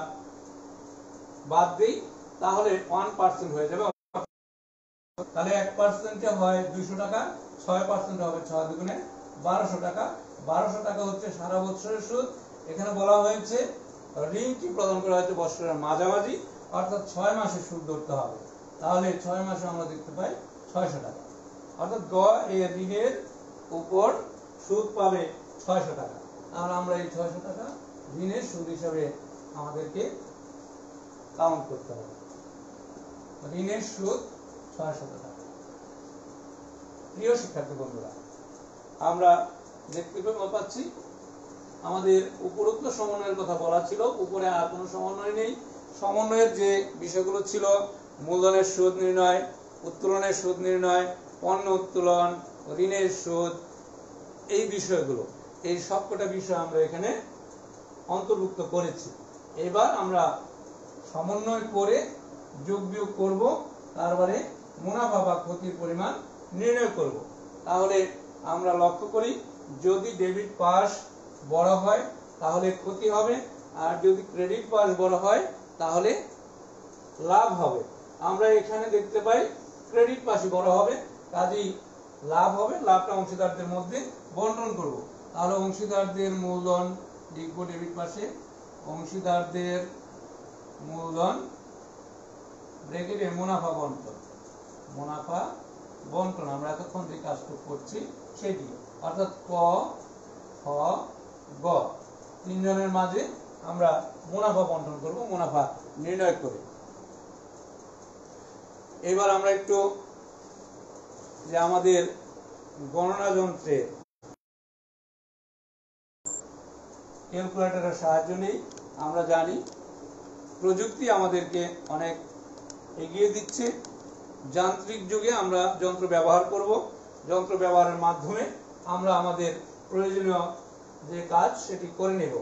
বাদ দিই, তাহলে 1% হয়ে যাবে। তাহলে 1% হয় 200 টাকা, 6% হবে 6 দুগুণে 1200 টাকা। 1200 টাকা হচ্ছে সারা বছরের সুদ। এখানে বলা হয়েছে ঋণটি প্রদান করা হয়েছে বছরের মাঝামাঝি, অর্থাৎ 6 মাসে সুদ ধরতে হবে। তাহলে 6 মাসে আমরা দেখতে পাই 600 টাকা, অর্থাৎ গ এর ঋণের উপর সুদ পাবে 600 টাকা। তাহলে আমরা এই 600 টাকা ঋণের সুদ হিসাবে আমাদেরকে কাউন্ট করতে হবে। ঋণের সুদ 600 টাকা। প্রিয় শিক্ষার্থী বন্ধুরা, আমরা দেখতে পাচ্ছি আমাদের উপরোক্ত সমন্বয়ের কথা বলা ছিল, উপরে আর কোনো সমন্বয় নেই। সমন্বয়ের যে বিষয়গুলো ছিল মূলধনের সুদ নির্ণয়, উত্তোলনের সুদ নির্ণয়, পণ্য উত্তোলন, ঋণের সুদ, এই বিষয়গুলো, এই সবকটা বিষয় আমরা এখানে অন্তর্ভুক্ত করেছি। এবার আমরা সমন্বয় করে যোগ বিয়োগ করব, তারপরে মুনাফা বা ক্ষতির পরিমাণ নির্ণয় করব। তাহলে আমরা লক্ষ্য করি, যদি ডেবিট পাস বড় হয় তাহলে ক্ষতি হবে, আর যদি ক্রেডিট পাস বড় হয় তাহলে লাভ হবে। আমরা এখানে দেখতে পাই ক্রেডিট পাসই বড় হবে, কাজেই লাভ হবে। লাভটা অংশীদারদের মধ্যে বন্টন করব। তাহলে অংশীদারদের মূলধন লিখব ডেবিট পাশে, অংশীদারদের মূলধন ব্র্যাকেটে মুনাফা বন্টন, মুনাফা বন্টন আমরা এতক্ষণ যে কাজটা করছি সেটি, অর্থাৎ ক খ গ তিনজনের মাঝে আমরা মুনাফা বন্টন করব, মুনাফা নির্ণয় করে। এবার আমরা একটু যে আমাদের গণনা যন্ত্রে ক্যালকুলেটরের সাহায্য নেই। আমরা জানি প্রযুক্তি আমাদেরকে অনেক এগিয়ে দিচ্ছে, যান্ত্রিক যুগে আমরা যন্ত্র ব্যবহার করব, যন্ত্র ব্যবহারের মাধ্যমে আমরা আমাদের প্রয়োজনীয় যে কাজ সেটি করে নেব।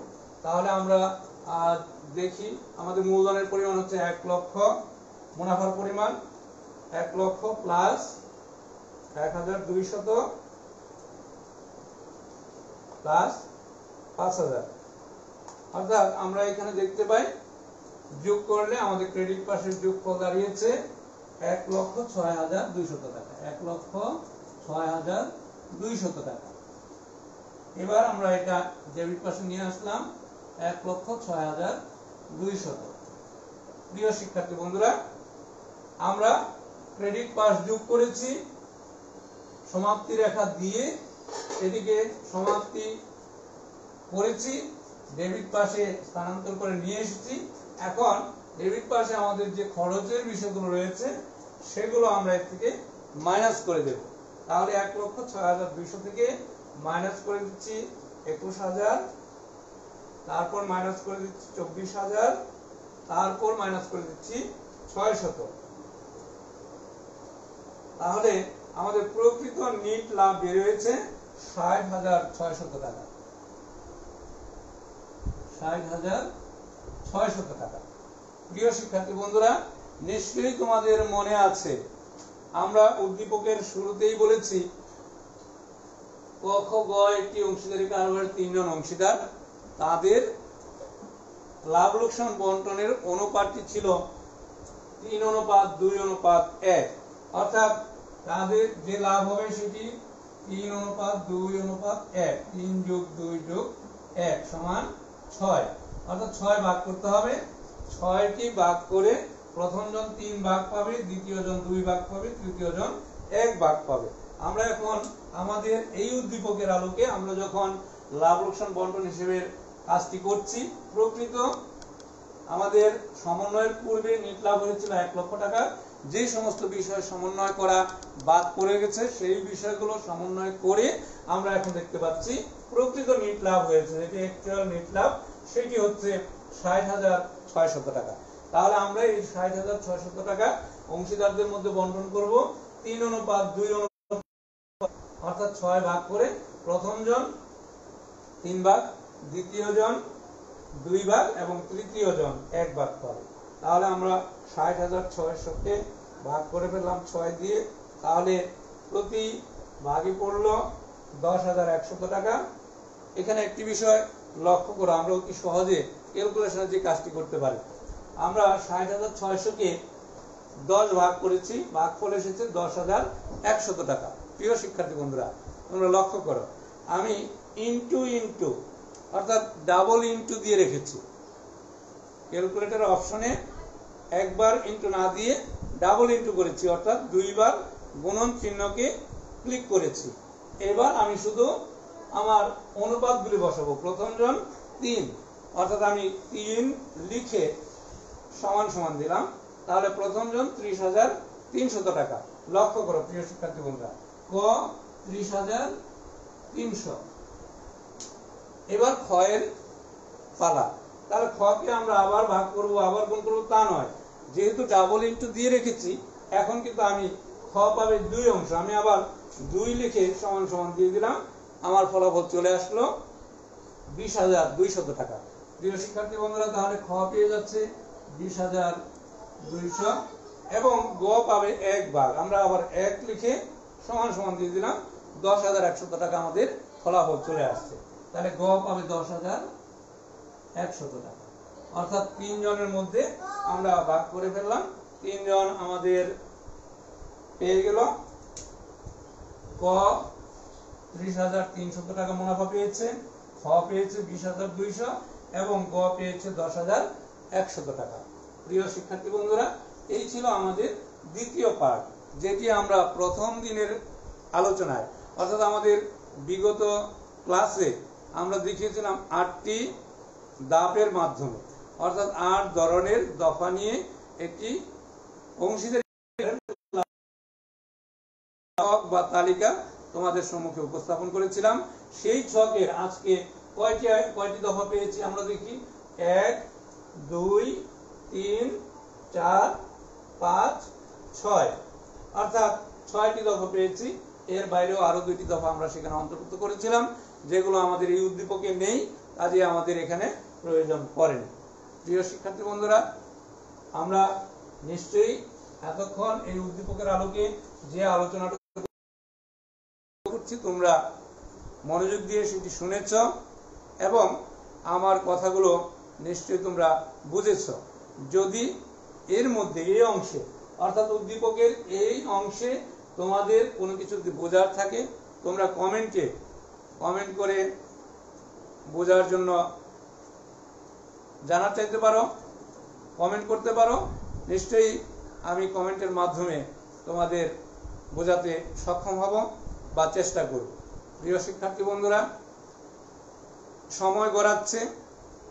তাহলে আমরা দেখি আমাদের মূলধনের পরিমাণ হচ্ছে 1 লক্ষ, মুনাফার পরিমাণ 1 লক্ষ প্লাস 1200 প্লাস 5000, অর্থাৎ আমরা এখানে দেখতে পাই যোগ করলে আমাদের ক্রেডিট পাশের যোগফল দাঁড়িয়েছে 1,06,200 টাকা, 1,06,200 টাকা। এবার আমরা এটা ডেবিট পাশে নিয়ে আসলাম 1,06,200। প্রিয় শিক্ষার্থী বন্ধুরা, আমরা ক্রেডিট পাস যোগ করেছি, সমাপ্তি রেখা দিয়ে এদিকে সমাপ্তি করেছি, ডেবিট পাশে স্থানান্তর করে নিয়ে এসেছি। এখন ডেবিট পাশে আমাদের যে খরচের বিষয়গুলো রয়েছে সেগুলো আমরা এর থেকে মাইনাস করে দেব। তাহলে 1,06,200 থেকে মাইনাস করে দিচ্ছি 21,000, তারপর মাইনাস করে দিচ্ছি 24,000, তারপর মাইনাস করে দিচ্ছি 600। তাহলে আমাদের প্রকৃত নিট লাভ বের হয়েছে 60,600 টাকা, 60,600 টাকা। প্রিয় শিক্ষার্থী বন্ধুরা, নিশ্চয়ই তোমাদের মনে আছে আমরা উদ্দীপকের শুরুতেই বলেছি ক খ গ একটি অংশীদারি কারবারের 3 জন অংশীদার, তাদের লাভ লোকসান বন্টনের অনুপাতটি ছিল 3:2:1, অর্থাৎ তাদের যে লাভ হবে সেটি 3:2:1, 3 + 2 + 1 সমান 6, অর্থাৎ 6 ভাগ করতে হবে। 6টি ভাগ করে প্রথম জন 3 ভাগ পাবে, দ্বিতীয় জন 2 ভাগ পাবে, তৃতীয় জন 1 ভাগ পাবে। আমরা এখন আমাদের এই উদ্দীপকের আলোকে আমরা যখন লাভ লোকসান বন্টন হিসেবে কাজটি করছি, প্রকৃত আমাদের সমন্বয়ের পূর্বে নিট লাভ হয়েছিল 1 লক্ষ টাকা। যে সমস্ত বিষয় সমন্বয় করা বাদ পড়ে গেছে সেই বিষয়গুলো সমন্বয় করে আমরা এখন দেখতে পাচ্ছি প্রকৃত নিট লাভ হয়েছে, যেটি অ্যাকচুয়াল নিট লাভ, সেটি হচ্ছে 60,600 টাকা। তাহলে আমরা এই 60,600 টাকা অংশীদারদের মধ্যে বন্টন করব 3:2, অর্থাৎ 6 ভাগ করে প্রথম জন 3 ভাগ, দ্বিতীয় জন 2 ভাগ এবং তৃতীয় জন 1 ভাগ পাবে। তাহলে আমরা 60,600 কে ভাগ করে ফেললাম 6 দিয়ে, তাহলে প্রতি ভাগে পড়লো 10,100 টাকা। এখানে একটি বিষয় লক্ষ্য করো, আমরা অতি সহজে ক্যালকুলেশনের যে কাজটি করতে পারি। আমরা 60,600 কে 10 ভাগ করেছি, ভাগফল এসেছে 10,100 টাকা। প্রিয় শিক্ষার্থী বন্ধুরা, তোমরা লক্ষ্য করো, আমি ইনটু অর্থাৎ ডাবল ইনটু দিয়ে রেখেছি। ক্যালকুলেটর অপশনে একবার ইনটু না দিয়ে ডাবল ইনটু করেছি, অর্থাৎ 2 বার গুণন চিহ্নকে ক্লিক করেছি। এবার আমি শুধু আমার অনুপাতগুলি বসাবো। প্রথম জন 3, অর্থাৎ আমি 3 লিখে সমান সমান দিলাম, তাহলে প্রথম জন 30,300 টাকা। লক্ষ্য করো প্রিয় শিক্ষার্থী বন্ধুরা, ক 30,300। এবার খ এর পালা। তাহলে খ কে আমরা আবার ভাগ করব, আবার গুণ করব তা নয়, যেহেতু ডাবল ইনটু দিয়ে রেখেছি এখন কিন্তু আমি খ পাবে 2 অংশ, আমি আবার 2 লিখে সমান সমান দিয়ে দিলাম, আমার ফলাফল চলে আসলো 20,200 টাকা। প্রিয় শিক্ষার্থী বন্ধুরা, তাহলে খ পেয়ে যাচ্ছে 20,200 এবং গ পাবে 1 ভাগ। আমরা আবার 1 লিখে সমান সমান দিয়ে দিলাম, 10,100 টাকা আমাদের ফলাফল চলে আসছে। তাহলে গ পাবে 10,100 টাকা। অর্থাৎ 3 জনের মধ্যে আমরা ভাগ করে ফেললাম। 3 জন আমাদের পেয়ে গেল। ক 30,300 টাকা মুনাফা পেয়েছে, খ পেয়েছে 20,200 এবং গ পেয়েছে 10,100 টাকা। প্রিয় শিক্ষার্থী বন্ধুরা, এই ছিল আমাদের দ্বিতীয় পার্ট, যেটি আমরা প্রথম দিনের আলোচনায় অর্থাৎ আমাদের বিগত ক্লাসে আমরা দেখিয়েছিলাম 8টি ধাপের মাধ্যমে, অর্থাৎ 8 ধরনের দফা নিয়ে একটি অংশীদারি ছক বা তালিকা তোমাদের সম্মুখে উপস্থাপন করেছিলাম। সেই ছকের আজকে কয়টি দফা পেয়েছি আমরা দেখি। 1, 2, 3, 4, 5, 6, অর্থাৎ 6টি দফা পেয়েছি। এর বাইরেও আরো 2টি দফা আমরা সেখানে অন্তর্ভুক্ত করেছিলাম, যেগুলো আমাদের এই উদ্দীপকে নেই, কাজে আমাদের এখানে প্রয়োজন পড়েনি। প্রিয় শিক্ষার্থী বন্ধুরা, আমরা নিশ্চয়ই এতক্ষণ এই উদ্দীপকের আলোকে যে আলোচনাটা করছি তোমরা মনোযোগ দিয়ে সেটি শুনেছ এবং আমার কথাগুলো নিশ্চয়ই তোমরা বুঝেছ। যদি এর মধ্যে এই অংশে অর্থাৎ উদ্দীপকের এই অংশে তোমাদের কোনো কিছু যদি বোঝার থাকে, তোমরা কমেন্ট করে বোঝার জন্য জানার চাইতে পারো, কমেন্ট করতে পারো। নিশ্চয়ই আমি কমেন্টের মাধ্যমে তোমাদের বোঝাতে সক্ষম হব বা চেষ্টা করব। প্রিয় শিক্ষার্থী বন্ধুরা, সময় গড়াচ্ছে,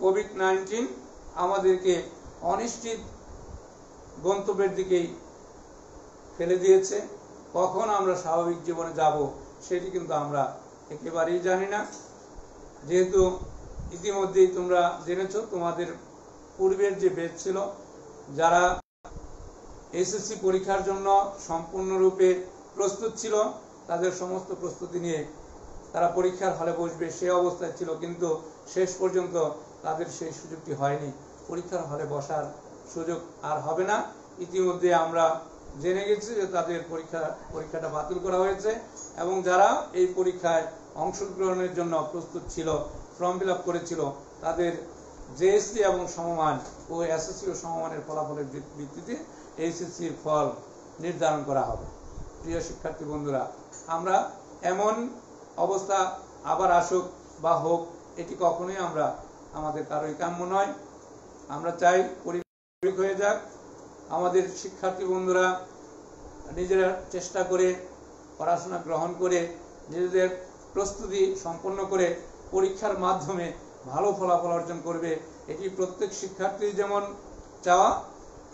কোভিড-19 আমাদেরকে অনিশ্চিত গন্তব্যের দিকেই ফেলে দিয়েছে। কখন আমরা স্বাভাবিক জীবনে যাব সেটি কিন্তু আমরা একেবারেই জানি না। যেহেতু ইতিমধ্যেই তোমরা জেনেছো, তোমাদের পূর্বের যে ব্যাচ ছিল, যারা এসএসসি পরীক্ষার জন্য সম্পূর্ণরূপে প্রস্তুত ছিল, তাদের সমস্ত প্রস্তুতি নিয়ে তারা পরীক্ষার হলে বসবে সে অবস্থায় ছিল, কিন্তু শেষ পর্যন্ত তাদের সেই সুযোগটি হয়নি। পরীক্ষার হলে বসার সুযোগ আর হবে না। ইতিমধ্যে আমরা জেনে গেছি যে তাদের পরীক্ষাটা বাতিল করা হয়েছে এবং যারা এই পরীক্ষায় অংশগ্রহণের জন্য প্রস্তুত ছিল, ফর্ম ফিল আপ করেছিল, তাদের জেএসসি এবং সমমান ও এসএসসি ও সমমানের ফলাফলের ভিত্তিতে এইচএসসির ফল নির্ধারণ করা হবে। প্রিয় শিক্ষার্থী বন্ধুরা, আমরা এমন অবস্থা আবার আসুক বা হোক, এটি কখনোই আমাদের কারোই কাম্য নয়। আমরা চাই পরিবেশ হয়ে যাক। আমাদের শিক্ষার্থী বন্ধুরা নিজেরা চেষ্টা করে পড়াশোনা গ্রহণ করে নিজেদের প্রস্তুতি সম্পন্ন করে পরীক্ষার মাধ্যমে ভালো ফলাফল অর্জন করবে, এটি প্রত্যেক শিক্ষার্থীর যেমন চাওয়া,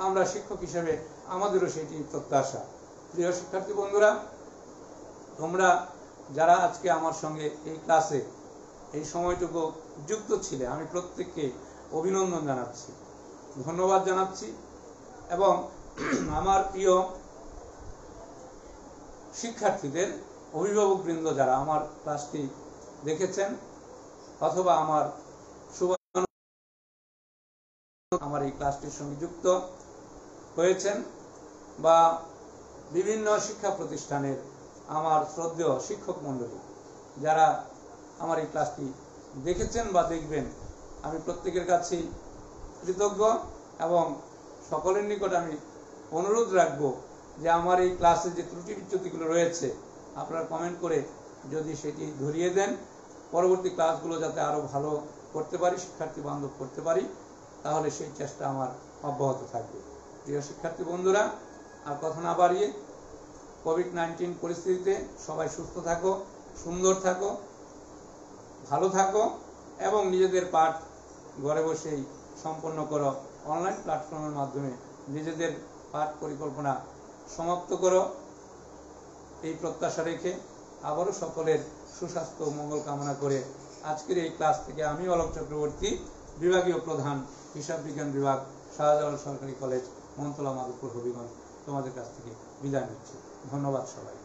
আমরা শিক্ষক হিসেবে আমাদেরও সেটি প্রত্যাশা। প্রিয় শিক্ষার্থী বন্ধুরা, তোমরা যারা আজকে আমার সঙ্গে এই ক্লাসে এই সময়টুকু যুক্ত ছিলে, আমি প্রত্যেককে অভিনন্দন জানাচ্ছি, ধন্যবাদ জানাচ্ছি এবং আমার প্রিয় শিক্ষার্থীদের অভিভাবকবৃন্দ যারা আমার ক্লাসটি দেখেছেন অথবা আমার এই ক্লাসটির সঙ্গে যুক্ত হয়েছেন বা বিভিন্ন শিক্ষা প্রতিষ্ঠানের আমার শ্রদ্ধেয় শিক্ষক মণ্ডলী যারা আমার এই ক্লাসটি দেখেছেন বা দেখবেন, আমি প্রত্যেকের কাছেই কৃতজ্ঞ এবং সকলের নিকট আমি অনুরোধ রাখবো যে আমার এই ক্লাসে যে ত্রুটি বিচ্যুতিগুলো রয়েছে আপনারা কমেন্ট করে যদি সেটি ধরিয়ে দেন, পরবর্তী ক্লাসগুলো যাতে আরো ভালো করতে পারি, শিক্ষার্থী বান্ধব করতে পারি, তাহলে সেই চেষ্টা আমার অব্যাহত থাকবে। প্রিয় শিক্ষার্থী বন্ধুরা, আর কথা না বাড়িয়ে কোভিড-19 পরিস্থিতিতে সবাই সুস্থ থাকো, সুন্দর থাকো, ভালো থাকো এবং নিজেদের পাঠ ঘরে বসেই সম্পন্ন করো। অনলাইন প্ল্যাটফর্মের মাধ্যমে নিজেদের পাঠ পরিকল্পনা সমাপ্ত করো। এই প্রত্যাশা রেখে আবারও সকলের সুস্বাস্থ্য ও মঙ্গল কামনা করে আজকের এই ক্লাস থেকে আমি অলোক চক্রবর্তী, বিভাগীয় প্রধান, হিসাব বিজ্ঞান বিভাগ, শাহজালাল সরকারি কলেজ, মনতলা, মাধবপুর, হবিগঞ্জ, তোমাদের কাছ থেকে বিদায় নিচ্ছি। ধন্যবাদ সবাই।